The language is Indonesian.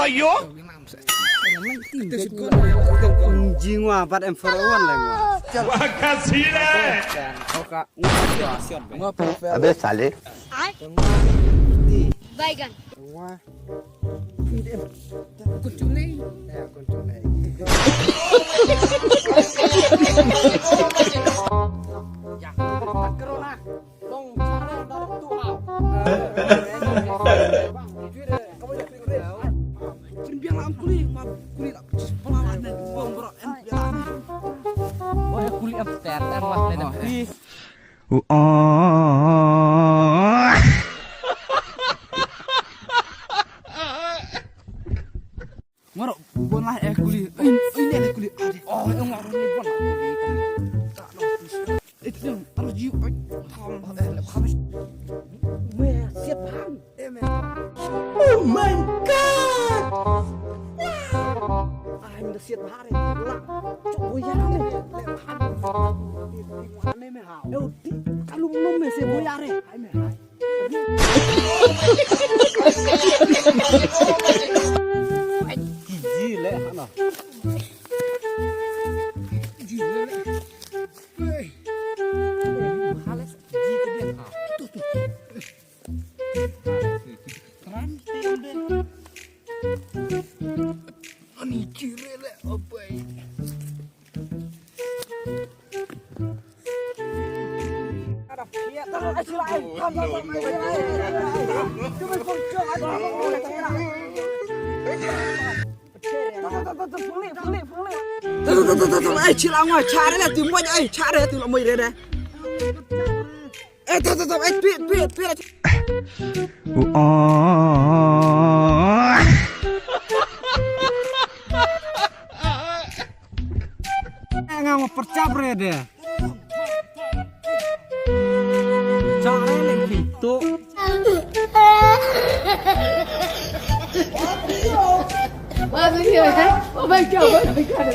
Royo. Jing wa bat em farawan lah gua. Makasih deh. Oka ngasian be. Abe sale. Baygan. Wah. Kuncung nih. Ya kuncung nih. Ya, corona. Long cara dar tu hau. Biar lam kuli, ma kuli pelawan dan bombro en biar. Wah, kulit em teter wah ledem. Ngorok bon lah kuli. Ini ada kuli. Oh, yang ngorok ni bon lah kuli. Tak nak. Itu yang harus jiu. Habis. Weh, siap bang. Oh my god. Ai mình được siết hạ này lặng chỗ bôi ya này lẹ phan đi ngoan này mày hảo đâu tí cả lum lum mày sẽ bôi ya này ai mày hai gì lẹ hả nào gì lẹ hả lẹ gì cái điện hả tu tu keren deh ani cire le apa ini ada pihak tahu asilai kamu cuma pungcung ada ai chilang ngoài chả đấy là từ mỗi ai chả đấy từ là mày đấy đấy ai biết nggak mau percaya deh. Cara lagi itu. Wah, begini kan? Oh my god, oh my god.